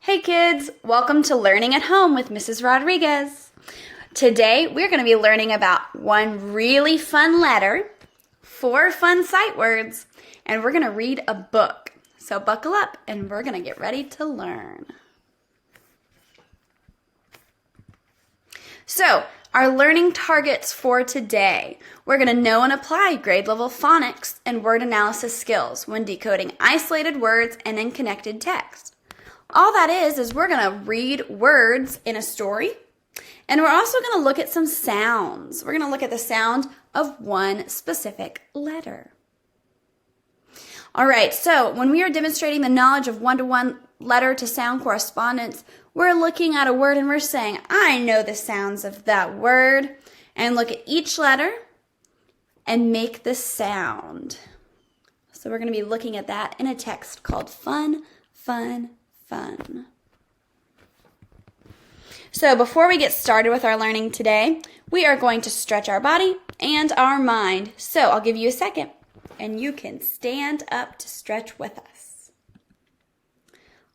Hey kids, welcome to Learning at Home with Mrs. Rodriguez. Today we're going to be learning about one really fun letter, 4 fun sight words, and we're going to read a book. So buckle up and we're going to get ready to learn. So, our learning targets for today. We're going to know and apply grade level phonics and word analysis skills when decoding isolated words and in connected text. All that is we're going to read words in a story, and we're also going to look at some sounds. We're going to look at the sound of one specific letter. All right, so when we are demonstrating the knowledge of one-to-one letter to sound correspondence, we're looking at a word and we're saying, I know the sounds of that word, and look at each letter and make the sound. So we're going to be looking at that in a text called Fun, Fun, Fun. So before we get started with our learning today, we are going to stretch our body and our mind. So I'll give you a second and you can stand up to stretch with us.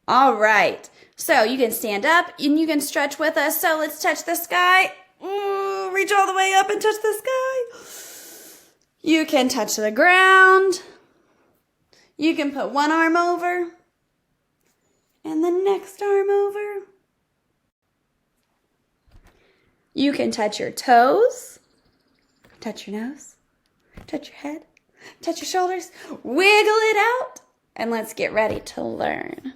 All right, so you can stand up and you can stretch with us. So let's touch the sky. Ooh, reach all the way up and touch the sky. You can touch the ground. You can put one arm over and the next arm over. You can touch your toes, touch your nose, touch your head, touch your shoulders, wiggle it out, and let's get ready to learn.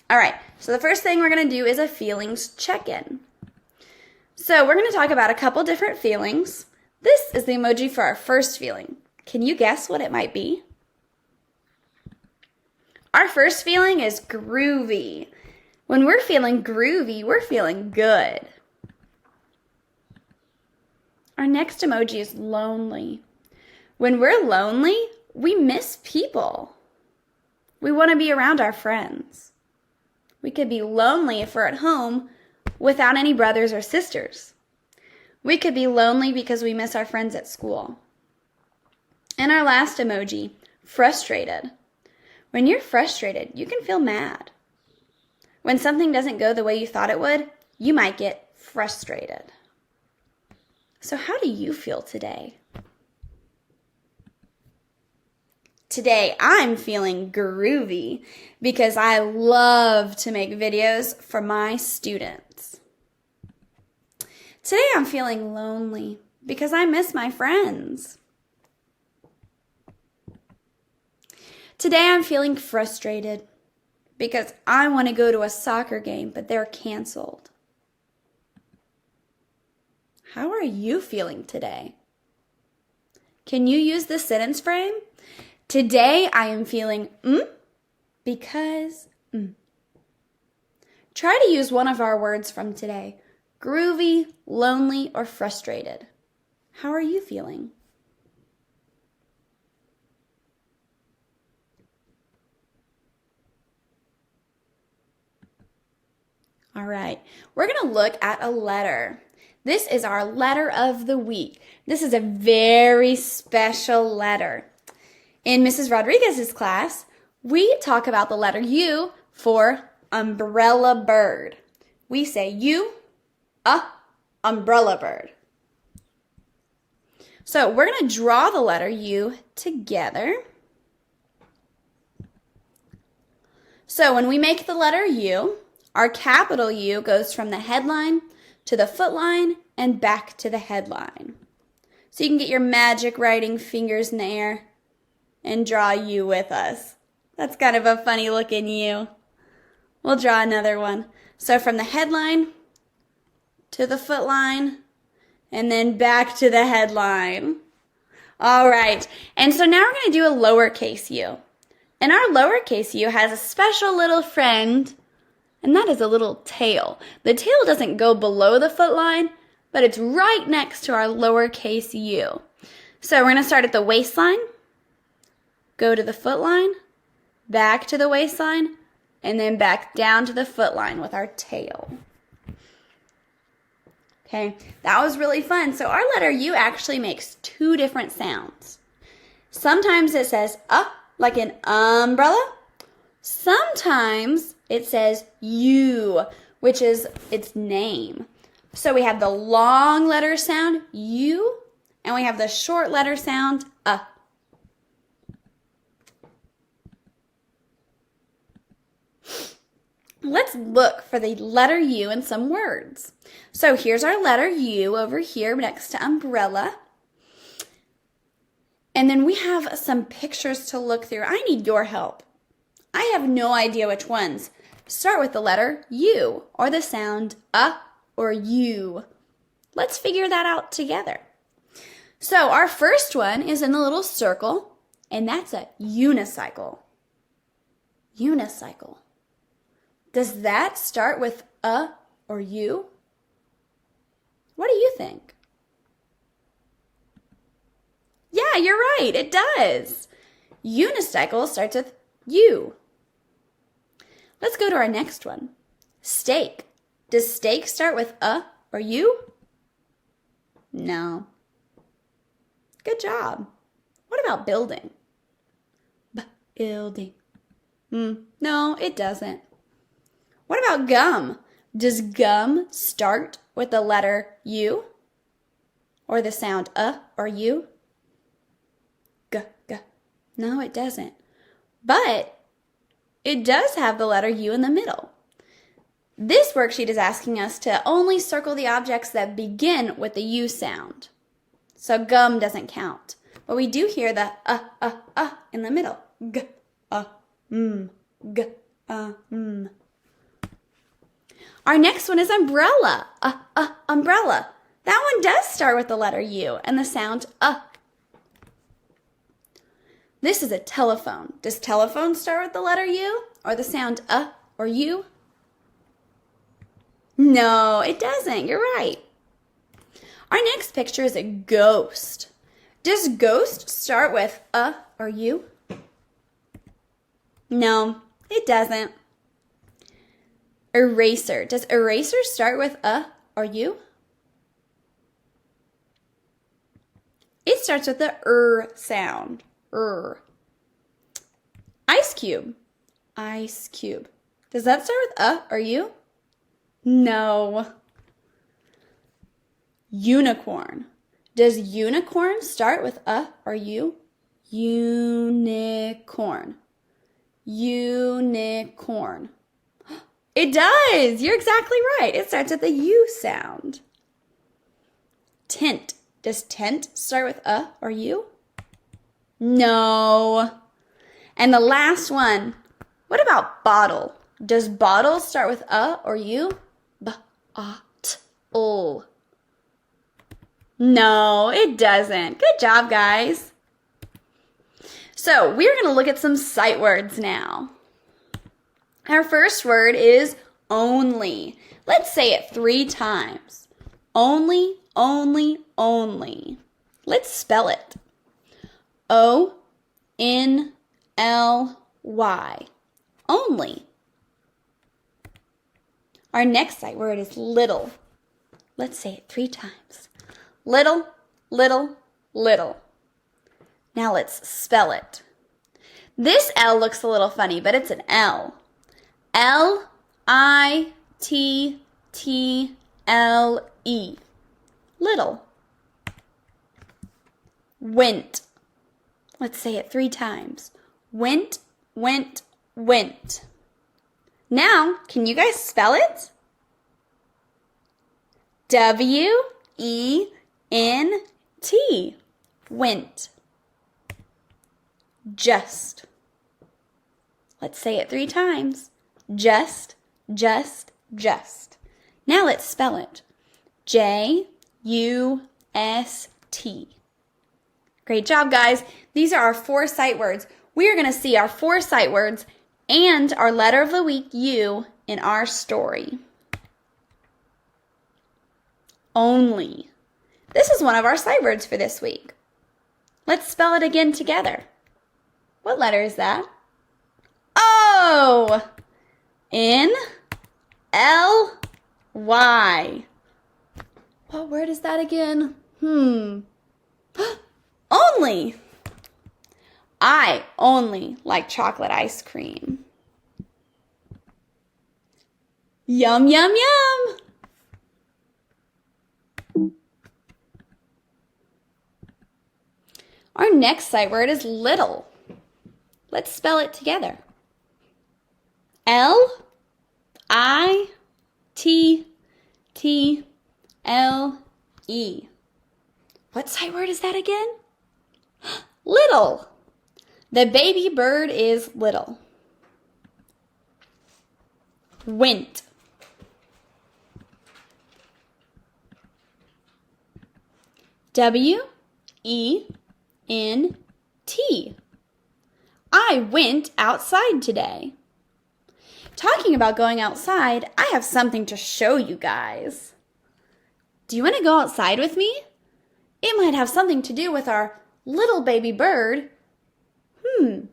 All right, so the first thing we're going to do is a feelings check-in. So we're going to talk about a couple different feelings. This is the emoji for our first feeling. Can you guess what it might be? Our first feeling is groovy. When we're feeling groovy, we're feeling good. Our next emoji is lonely. When we're lonely, we miss people. We want to be around our friends. We could be lonely if we're at home without any brothers or sisters. We could be lonely because we miss our friends at school. And our last emoji, frustrated. When you're frustrated, you can feel mad. When something doesn't go the way you thought it would, you might get frustrated. So how do you feel today? Today, I'm feeling groovy because I love to make videos for my students. Today, I'm feeling lonely because I miss my friends. Today, I'm feeling frustrated because I want to go to a soccer game, but they're canceled. How are you feeling today? Can you use the sentence frame? Today, I am feeling because. Try to use one of our words from today. Groovy, lonely, or frustrated. How are you feeling? All right, we're going to look at a letter. This is our letter of the week. This is a very special letter. In Mrs. Rodriguez's class, we talk about the letter U for umbrella bird. We say U, umbrella bird. So we're going to draw the letter U together. So when we make the letter U, our capital U goes from the headline to the footline and back to the headline. So you can get your magic writing fingers in the air and draw U with us. That's kind of a funny looking U. We'll draw another one. So from the headline to the footline and then back to the headline. All right, and so now we're going to do a lowercase u. And our lowercase u has a special little friend, and that is a little tail. The tail doesn't go below the foot line, but it's right next to our lowercase u. So we're going to start at the waistline, go to the foot line, back to the waistline, and then back down to the foot line with our tail. Okay, that was really fun. So our letter U actually makes 2 different sounds. Sometimes it says like an umbrella, Sometimes it says U, which is its name. So we have the long letter sound U, and we have the short letter sound Let's look for the letter U in some words. So here's our letter U over here next to umbrella. And then we have some pictures to look through. I need your help. I have no idea which ones. Start with the letter U or the sound or U. Let's figure that out together. So our first one is in the little circle, and that's a unicycle. Unicycle. Does that start with or U? What do you think? Yeah, you're right, it does. Unicycle starts with U. Let's go to our next one. Steak. Does steak start with or U? No. Good job. What about building? Building. No, it doesn't. What about gum? Does gum start with the letter U? Or the sound or U? G. No, it doesn't. But it does have the letter U in the middle. This worksheet is asking us to only circle the objects that begin with the U sound. So gum doesn't count. But we do hear the in the middle. G, g, Our next one is umbrella. Umbrella. That one does start with the letter U and the sound This is a telephone. Does telephone start with the letter U or the sound or U? No, it doesn't. You're right. Our next picture is a ghost. Does ghost start with or U? No, it doesn't. Eraser. Does eraser start with or U? It starts with the sound. Ice cube. Ice cube. Does that start with or U? No. Unicorn. Does unicorn start with or U? Unicorn. Unicorn. It does. You're exactly right. It starts with the U sound. Tent. Does tent start with or U? No. And the last one. What about bottle? Does bottle start with or U? B-A-T-L. No, it doesn't. Good job, guys. So we're going to look at some sight words now. Our first word is only. Let's say it 3 times. Only, only, only. Let's spell it. O-N-L-Y. Only. Our next sight word is little. Let's say it 3 times. Little, little, little. Now let's spell it. This L looks a little funny, but it's an L. L-I-T-T-L-E. Little. Went. Let's say it 3 times. Went, went, went. Now, can you guys spell it? W-E-N-T. Went. Just. Let's say it 3 times. Just, just, just. Now let's spell it. J-U-S-T. Great job, guys. These are our 4 sight words. We are going to see our 4 sight words and our letter of the week, U, in our story. Only. This is one of our sight words for this week. Let's spell it again together. What letter is that? O! N-L-Y. What word is that again? Only. I only like chocolate ice cream. Yum, yum, yum. Our next sight word is little. Let's spell it together. L-I-T-T-L-E. What sight word is that again? Little. The baby bird is little. Went. W-E-N-T. I went outside today. Talking about going outside, I have something to show you guys. Do you want to go outside with me? It might have something to do with our little baby bird. Hey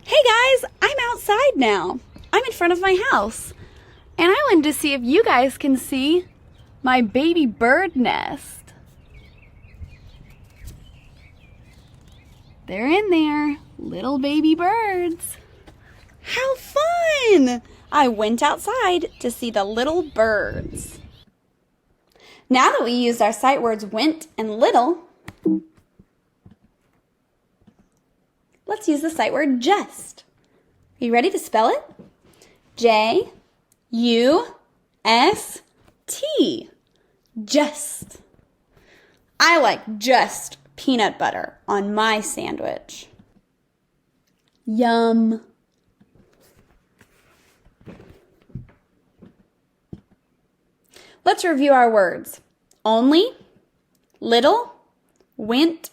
guys, I'm outside now. I'm in front of my house. And I wanted to see if you guys can see my baby bird nest. They're in there, little baby birds. How fun! I went outside to see the little birds. Now that we used our sight words went and little, let's use the sight word just. Are you ready to spell it? J-U-S-T. Just. I like just peanut butter on my sandwich. Yum. Let's review our words. Only, little, went,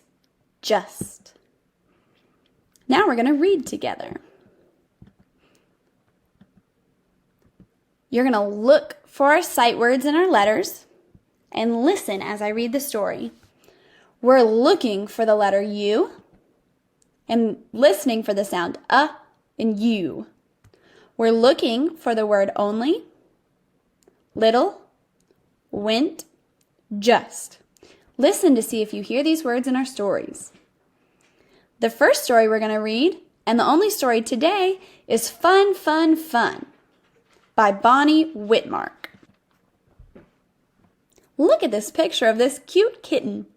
just. Now we're going to read together. You're going to look for our sight words in our letters and listen as I read the story. We're looking for the letter U and listening for the sound and U. We're looking for the word only, little, went, just. Listen to see if you hear these words in our stories. The first story we're going to read, and the only story today, is Fun, Fun, Fun by Bonnie Whitmark. Look at this picture of this cute kitten.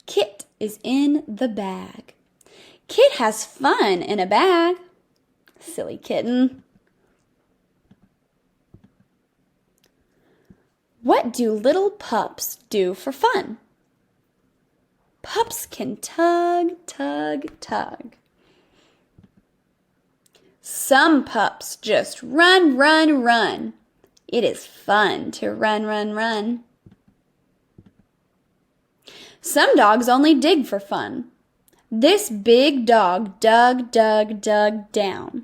Kit is in the bag. Kit has fun in a bag. Silly kitten. What do little pups do for fun? Pups can tug, tug, tug. Some pups just run, run, run. It is fun to run, run, run. Some dogs only dig for fun. This big dog dug, dug, dug down.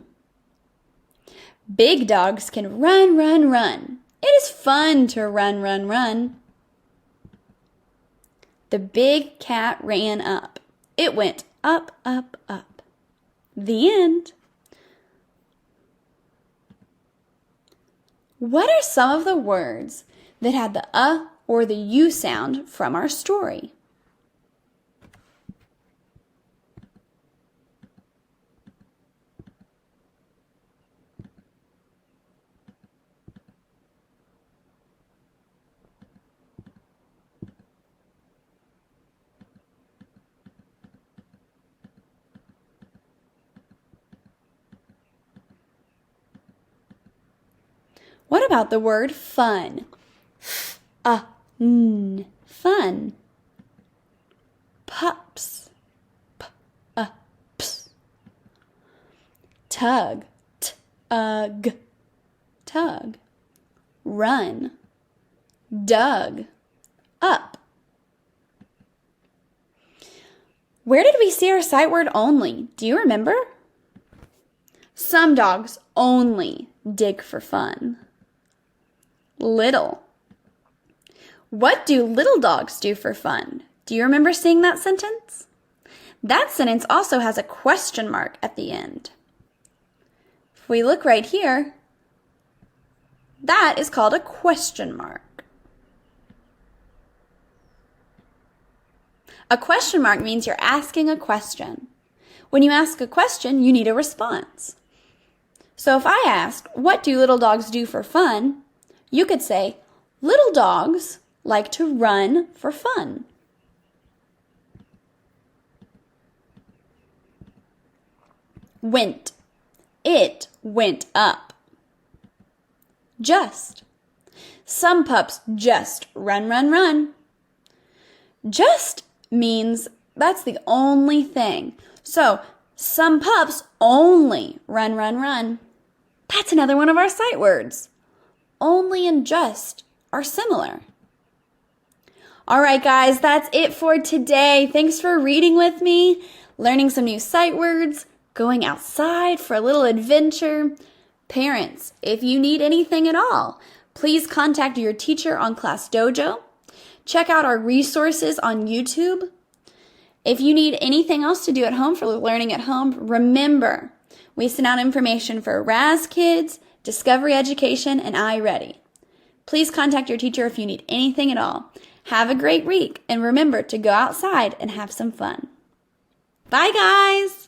Big dogs can run, run, run. It is fun to run, run, run. The big cat ran up. It went up, up, up. The end. What are some of the words that had the or the U sound from our story? What about the word fun? Fun. Pups. Ps. Tug. Tug. Tug. Run. Dug. Up. Where did we see our sight word only? Do you remember? Some dogs only dig for fun. Little. What do little dogs do for fun? Do you remember seeing that sentence? That sentence also has a question mark at the end. If we look right here, that is called a question mark. A question mark means you're asking a question. When you ask a question, you need a response. So if I ask, what do little dogs do for fun? You could say, little dogs like to run for fun. Went. It went up. Just. Some pups just run, run, run. Just means that's the only thing. So, some pups only run, run, run. That's another one of our sight words. Only and just are similar. All right, guys, that's it for today. Thanks for reading with me, learning some new sight words, going outside for a little adventure. Parents, if you need anything at all, please contact your teacher on Class Dojo. Check out our resources on YouTube. If you need anything else to do at home for learning at home, remember, we send out information for Raz Kids, Discovery Education, and iReady. Please contact your teacher if you need anything at all. Have a great week, and remember to go outside and have some fun. Bye, guys!